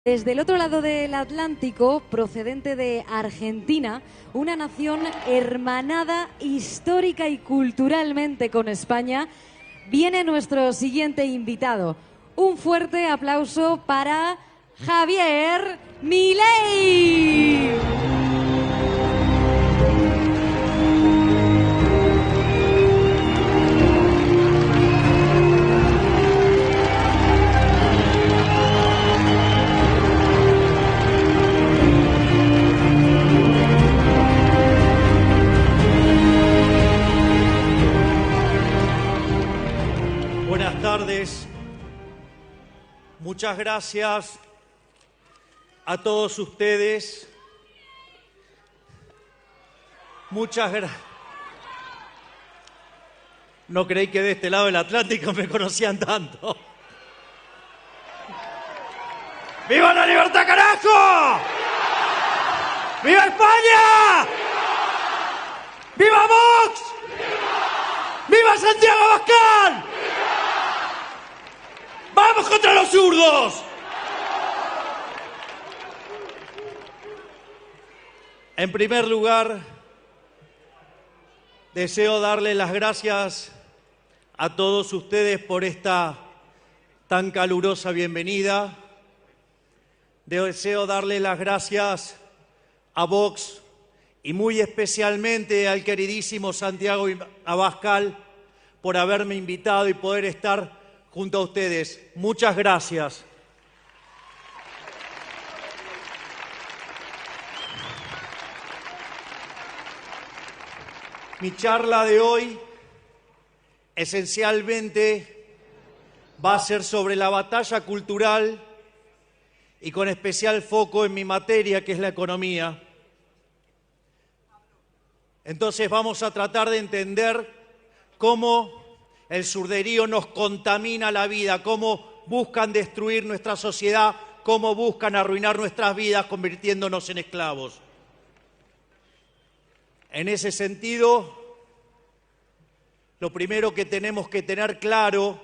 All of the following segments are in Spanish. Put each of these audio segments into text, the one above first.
Desde el otro lado del Atlántico, procedente de Argentina, una nación hermanada histórica y culturalmente con España, viene nuestro siguiente invitado. Un fuerte aplauso para Javier Milei. Buenas tardes, muchas gracias a todos ustedes, muchas gracias. No creí que de este lado del Atlántico me conocían tanto. ¡Viva la libertad, carajo! ¡Viva España! ¡Viva Vox! ¡Viva Santiago Abascal! ¡Vamos contra los zurdos! En primer lugar, deseo darles las gracias a todos ustedes por esta tan calurosa bienvenida. Deseo darles las gracias a Vox y muy especialmente al queridísimo Santiago Abascal por haberme invitado y poder estar junto a ustedes. Muchas gracias. Mi charla de hoy esencialmente va a ser sobre la batalla cultural y con especial foco en mi materia, que es la economía. Entonces vamos a tratar de entender cómo el surderío nos contamina la vida, cómo buscan destruir nuestra sociedad, cómo buscan arruinar nuestras vidas convirtiéndonos en esclavos. En ese sentido, lo primero que tenemos que tener claro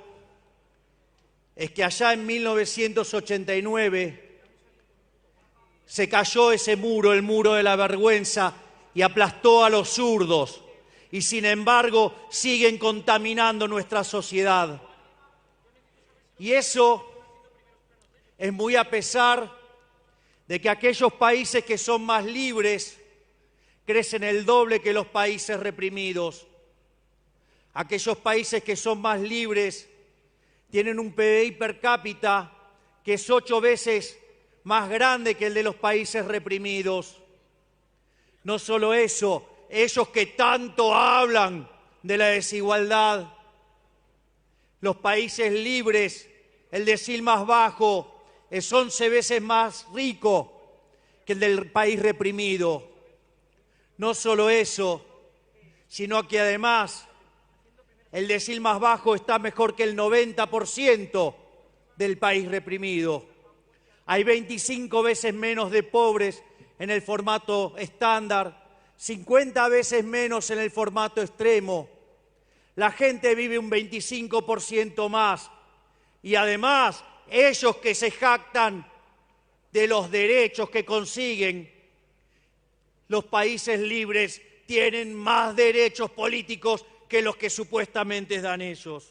es que allá en 1989 se cayó ese muro, el muro de la vergüenza, y aplastó a los zurdos. Y sin embargo siguen contaminando nuestra sociedad. Y eso es muy a pesar de que aquellos países que son más libres crecen el doble que los países reprimidos. Aquellos países que son más libres tienen un PBI per cápita que es 8 veces más grande que el de los países reprimidos. No solo eso, ellos que tanto hablan de la desigualdad, los países libres, el decil más bajo, es 11 veces más rico que el del país reprimido. No solo eso, sino que además el decil más bajo está mejor que el 90% del país reprimido. Hay 25 veces menos de pobres en el formato estándar, 50 veces menos en el formato extremo. La gente vive un 25% más. Y además, ellos que se jactan de los derechos que consiguen, los países libres tienen más derechos políticos que los que supuestamente dan ellos.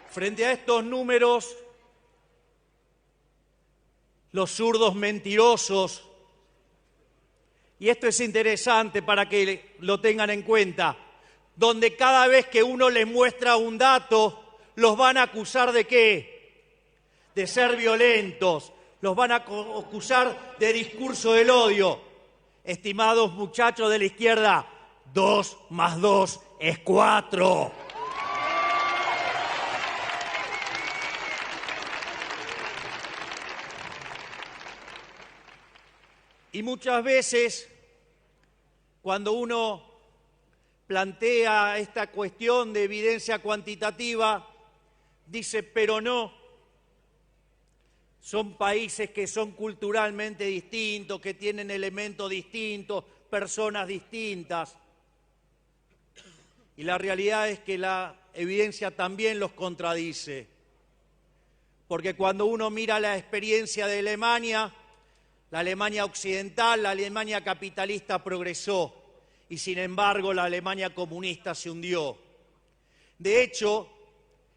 Frente a estos números, los zurdos mentirosos, y esto es interesante para que lo tengan en cuenta, donde cada vez que uno les muestra un dato, los van a acusar ¿de qué? De ser violentos, los van a acusar de discurso del odio. Estimados muchachos de la izquierda, 2 más 2 es 4. Y muchas veces, cuando uno plantea esta cuestión de evidencia cuantitativa, dice, pero no, son países que son culturalmente distintos, que tienen elementos distintos, personas distintas. Y la realidad es que la evidencia también los contradice. Porque cuando uno mira la experiencia de Alemania, la Alemania occidental, la Alemania capitalista progresó y sin embargo la Alemania comunista se hundió. De hecho,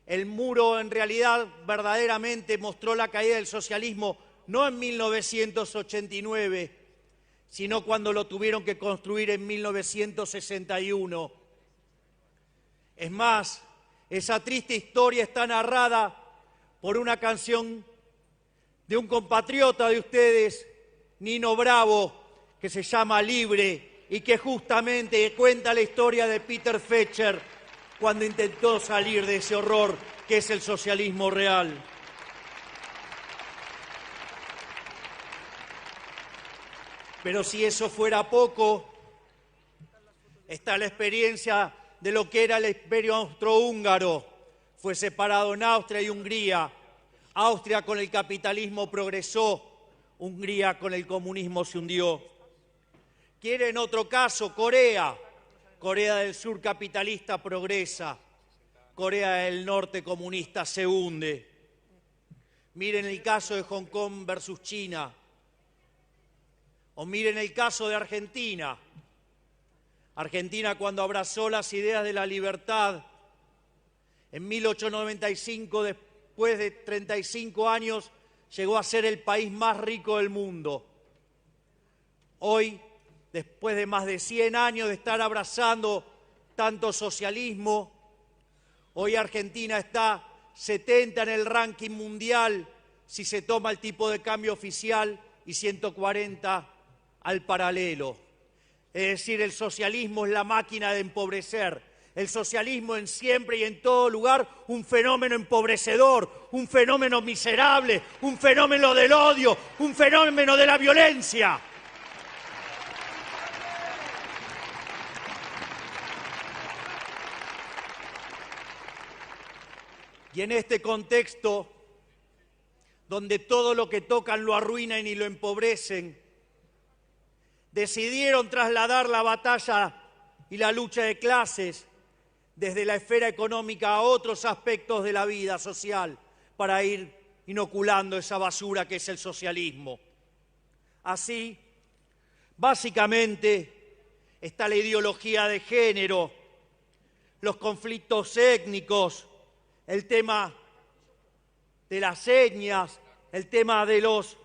el muro en realidad verdaderamente mostró la caída del socialismo no en 1989, sino cuando lo tuvieron que construir en 1961. Es más, esa triste historia está narrada por una canción de un compatriota de ustedes, Nino Bravo, que se llama Libre y que justamente cuenta la historia de Peter Fetcher cuando intentó salir de ese horror que es el socialismo real. Pero si eso fuera poco, está la experiencia de lo que era el Imperio Austrohúngaro. Fue separado en Austria y Hungría. Austria con el capitalismo progresó, Hungría con el comunismo se hundió. ¿Quieren otro caso? Corea. Corea del Sur capitalista progresa. Corea del Norte comunista se hunde. Miren el caso de Hong Kong versus China. O miren el caso de Argentina. Argentina, cuando abrazó las ideas de la libertad, en 1895, después de 35 años, llegó a ser el país más rico del mundo. Hoy, después de más de 100 años de estar abrazando tanto socialismo, hoy Argentina está 70 en el ranking mundial si se toma el tipo de cambio oficial y 140 al paralelo. Es decir, el socialismo es la máquina de empobrecer. El socialismo en siempre y en todo lugar un fenómeno empobrecedor, un fenómeno miserable, un fenómeno del odio, un fenómeno de la violencia. Y en este contexto, donde todo lo que tocan lo arruinan y lo empobrecen, decidieron trasladar la batalla y la lucha de clases desde la esfera económica a otros aspectos de la vida social para ir inoculando esa basura que es el socialismo. Así, básicamente, está la ideología de género, los conflictos étnicos, el tema de las etnias, el tema de los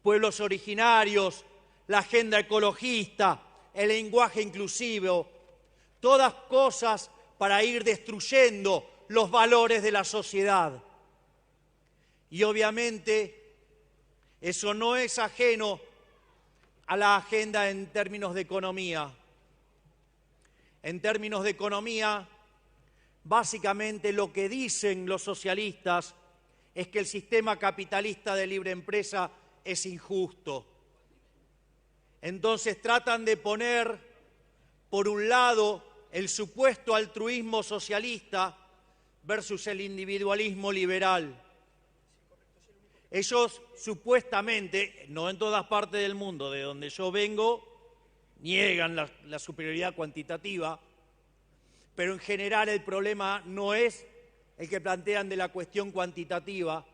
pueblos originarios, la agenda ecologista, el lenguaje inclusivo, todas cosas para ir destruyendo los valores de la sociedad. Y obviamente eso no es ajeno a la agenda en términos de economía. En términos de economía, básicamente lo que dicen los socialistas es que el sistema capitalista de libre empresa es injusto. Entonces tratan de poner, por un lado, el supuesto altruismo socialista versus el individualismo liberal. Ellos supuestamente, no en todas partes del mundo, de donde yo vengo, niegan la superioridad cuantitativa, pero en general el problema no es el que plantean de la cuestión cuantitativa,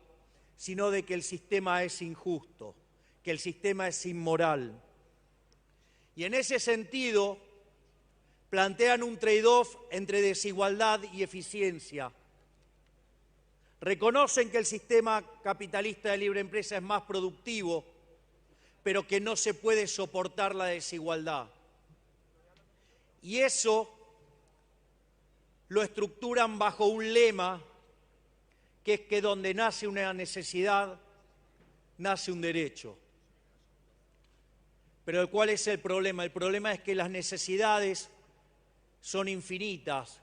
sino de que el sistema es injusto, que el sistema es inmoral. Y en ese sentido, plantean un trade-off entre desigualdad y eficiencia. Reconocen que el sistema capitalista de libre empresa es más productivo, pero que no se puede soportar la desigualdad. Y eso lo estructuran bajo un lema que es que donde nace una necesidad, nace un derecho. Pero ¿cuál es el problema? El problema es que las necesidades son infinitas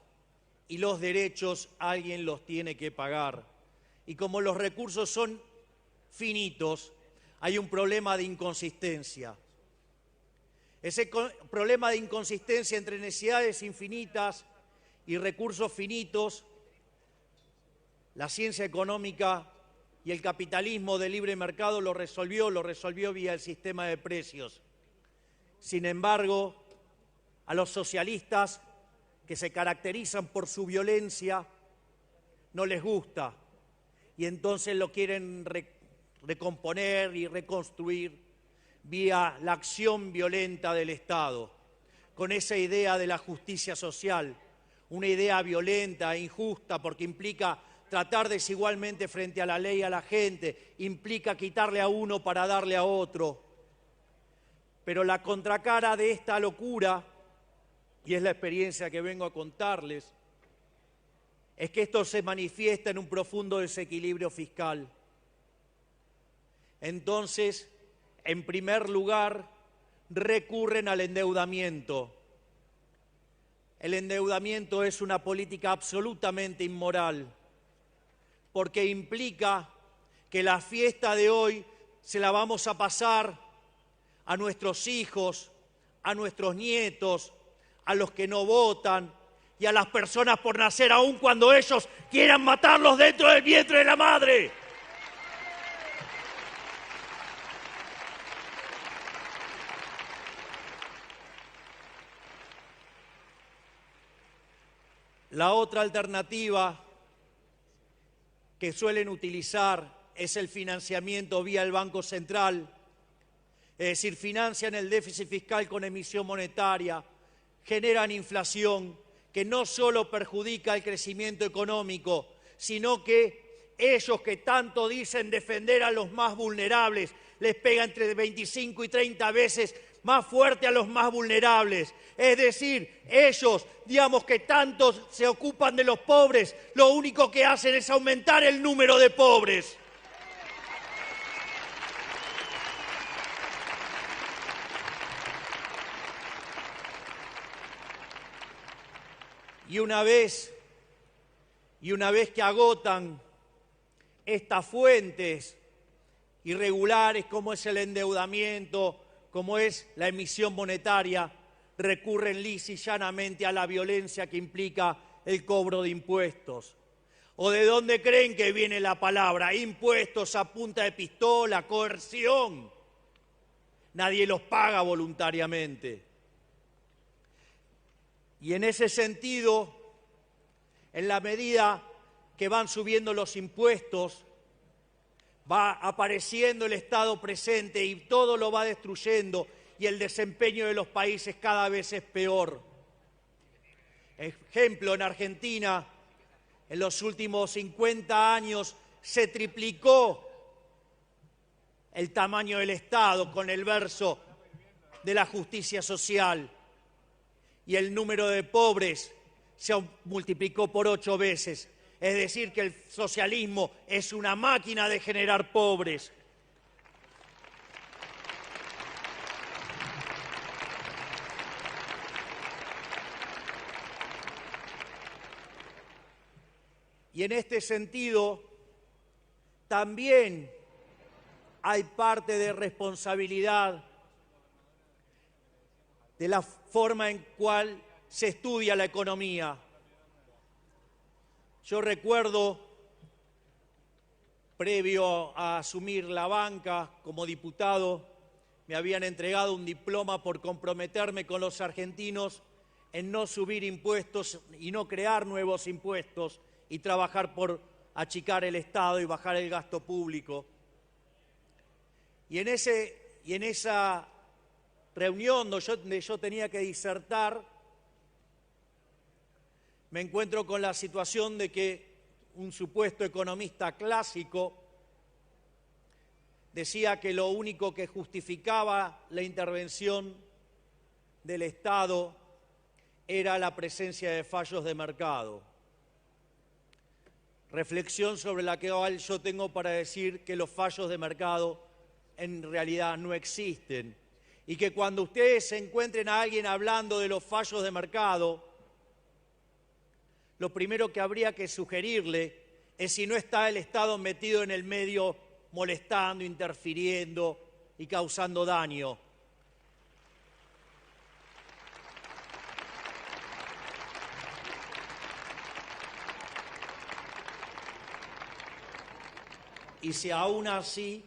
y los derechos alguien los tiene que pagar. Y como los recursos son finitos, hay un problema de inconsistencia. Ese problema de inconsistencia entre necesidades infinitas y recursos finitos, la ciencia económica y el capitalismo de libre mercado lo resolvió vía el sistema de precios. Sin embargo, a los socialistas que se caracterizan por su violencia, no les gusta y entonces lo quieren recomponer y reconstruir vía la acción violenta del Estado, con esa idea de la justicia social, una idea violenta e injusta porque implica tratar desigualmente frente a la ley a la gente, implica quitarle a uno para darle a otro. Pero la contracara de esta locura, y es la experiencia que vengo a contarles, es que esto se manifiesta en un profundo desequilibrio fiscal. Entonces, en primer lugar, recurren al endeudamiento. El endeudamiento es una política absolutamente inmoral, porque implica que la fiesta de hoy se la vamos a pasar a nuestros hijos, a nuestros nietos, a los que no votan y a las personas por nacer, aun cuando ellos quieran matarlos dentro del vientre de la madre. La otra alternativa que suelen utilizar es el financiamiento vía el Banco Central, es decir, financian el déficit fiscal con emisión monetaria, generan inflación que no solo perjudica el crecimiento económico, sino que ellos que tanto dicen defender a los más vulnerables, les pega entre 25 y 30 veces más fuerte a los más vulnerables. Es decir, ellos, digamos que tanto se ocupan de los pobres, lo único que hacen es aumentar el número de pobres. Y una vez que agotan estas fuentes irregulares como es el endeudamiento, como es la emisión monetaria, recurren lisa y llanamente a la violencia que implica el cobro de impuestos. ¿O de dónde creen que viene la palabra? Impuestos a punta de pistola, coerción. Nadie los paga voluntariamente. Y en ese sentido, en la medida que van subiendo los impuestos, va apareciendo el Estado presente y todo lo va destruyendo y el desempeño de los países cada vez es peor. Ejemplo, en Argentina, en los últimos 50 años se triplicó el tamaño del Estado con el verso de la justicia social y el número de pobres se multiplicó por 8 veces. Es decir, que el socialismo es una máquina de generar pobres. Y en este sentido, también hay parte de responsabilidad de la forma en cual se estudia la economía. Yo recuerdo, previo a asumir la banca como diputado, me habían entregado un diploma por comprometerme con los argentinos en no subir impuestos y no crear nuevos impuestos y trabajar por achicar el Estado y bajar el gasto público. Y en esa reunión donde yo tenía que disertar, me encuentro con la situación de que un supuesto economista clásico decía que lo único que justificaba la intervención del Estado era la presencia de fallos de mercado. Reflexión sobre la que yo tengo para decir que los fallos de mercado en realidad no existen y que cuando ustedes se encuentren a alguien hablando de los fallos de mercado, lo primero que habría que sugerirle es si no está el Estado metido en el medio molestando, interfiriendo y causando daño. Y si aún así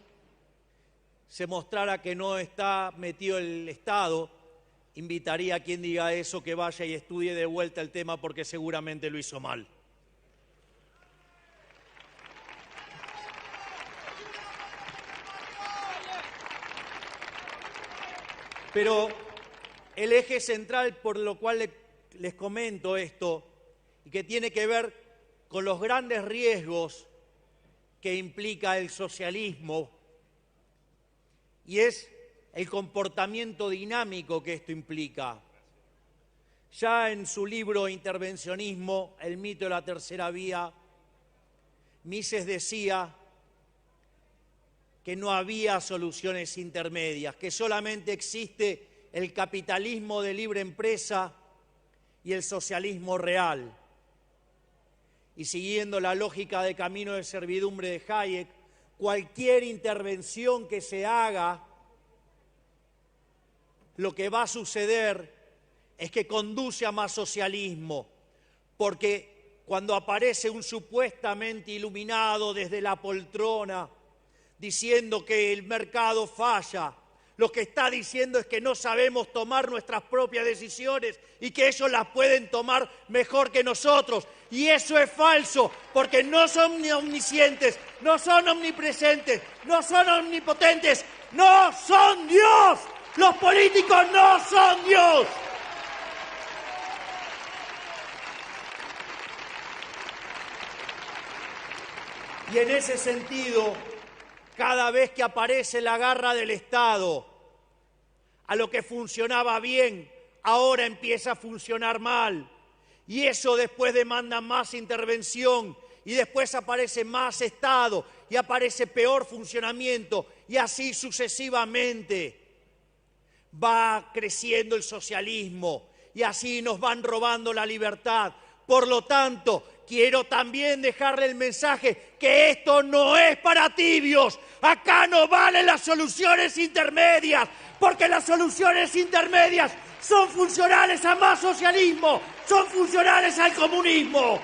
se mostrara que no está metido el Estado, invitaría a quien diga eso que vaya y estudie de vuelta el tema porque seguramente lo hizo mal. Pero el eje central por lo cual les comento esto y que tiene que ver con los grandes riesgos que implica el socialismo y es el comportamiento dinámico que esto implica. Ya en su libro Intervencionismo, el mito de la tercera vía, Mises decía que no había soluciones intermedias, que solamente existe el capitalismo de libre empresa y el socialismo real. Y siguiendo la lógica de camino de servidumbre de Hayek, cualquier intervención que se haga, lo que va a suceder es que conduce a más socialismo, porque cuando aparece un supuestamente iluminado desde la poltrona diciendo que el mercado falla, lo que está diciendo es que no sabemos tomar nuestras propias decisiones y que ellos las pueden tomar mejor que nosotros. Y eso es falso, porque no son omniscientes, no son omnipresentes, no son omnipotentes, no son Dios. Los políticos no son Dios. Y en ese sentido, cada vez que aparece la garra del Estado, a lo que funcionaba bien, ahora empieza a funcionar mal. Y eso después demanda más intervención, y después aparece más Estado, y aparece peor funcionamiento, y así sucesivamente. Va creciendo el socialismo, y así nos van robando la libertad. Por lo tanto, quiero también dejarle el mensaje que esto no es para tibios. Acá no valen las soluciones intermedias, porque las soluciones intermedias son funcionales a más socialismo, son funcionales al comunismo.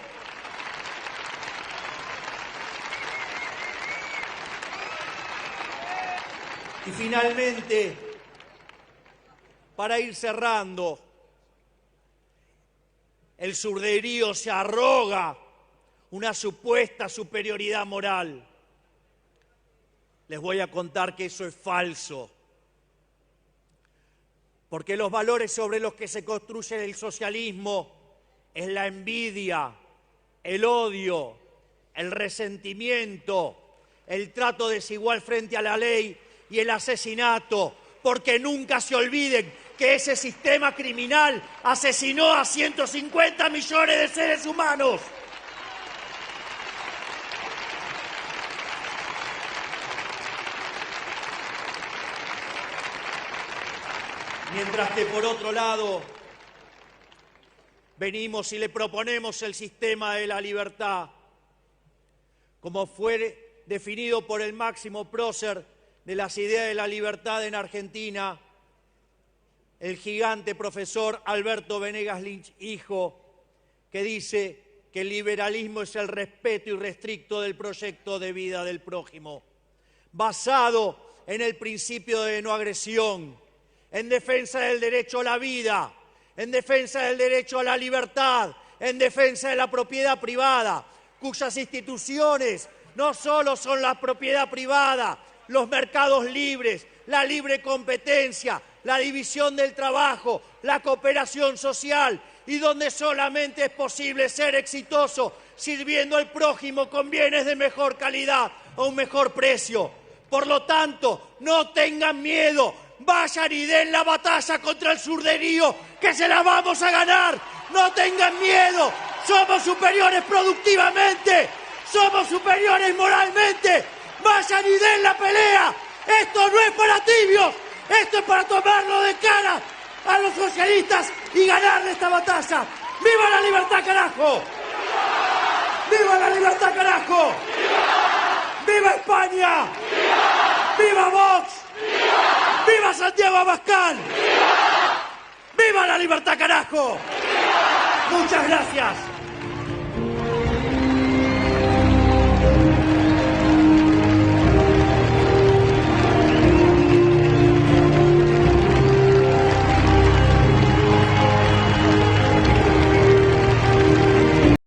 Y finalmente, para ir cerrando, el surderío se arroga una supuesta superioridad moral. Les voy a contar que eso es falso. Porque los valores sobre los que se construye el socialismo es la envidia, el odio, el resentimiento, el trato desigual frente a la ley y el asesinato. Porque nunca se olviden que ese sistema criminal asesinó a 150 millones de seres humanos. Mientras que por otro lado venimos y le proponemos el sistema de la libertad, como fue definido por el máximo prócer de las ideas de la libertad en Argentina, el gigante profesor Alberto Venegas Lynch, hijo, que dice que el liberalismo es el respeto irrestricto del proyecto de vida del prójimo, basado en el principio de no agresión, en defensa del derecho a la vida, en defensa del derecho a la libertad, en defensa de la propiedad privada, cuyas instituciones no solo son la propiedad privada, los mercados libres, la libre competencia, la división del trabajo, la cooperación social, y donde solamente es posible ser exitoso sirviendo al prójimo con bienes de mejor calidad a un mejor precio. Por lo tanto, no tengan miedo, vayan y den la batalla contra el surderío, que se la vamos a ganar. No tengan miedo, somos superiores productivamente, somos superiores moralmente. Vayan y den la pelea. Esto no es para tibios, esto es para tomarlo de cara a los socialistas y ganarle esta batalla. ¡Viva la libertad, carajo! ¡Viva la libertad, carajo! ¡Viva España! ¡Viva Vox! ¡Viva Santiago Abascal! ¡Viva la libertad, carajo! Muchas gracias.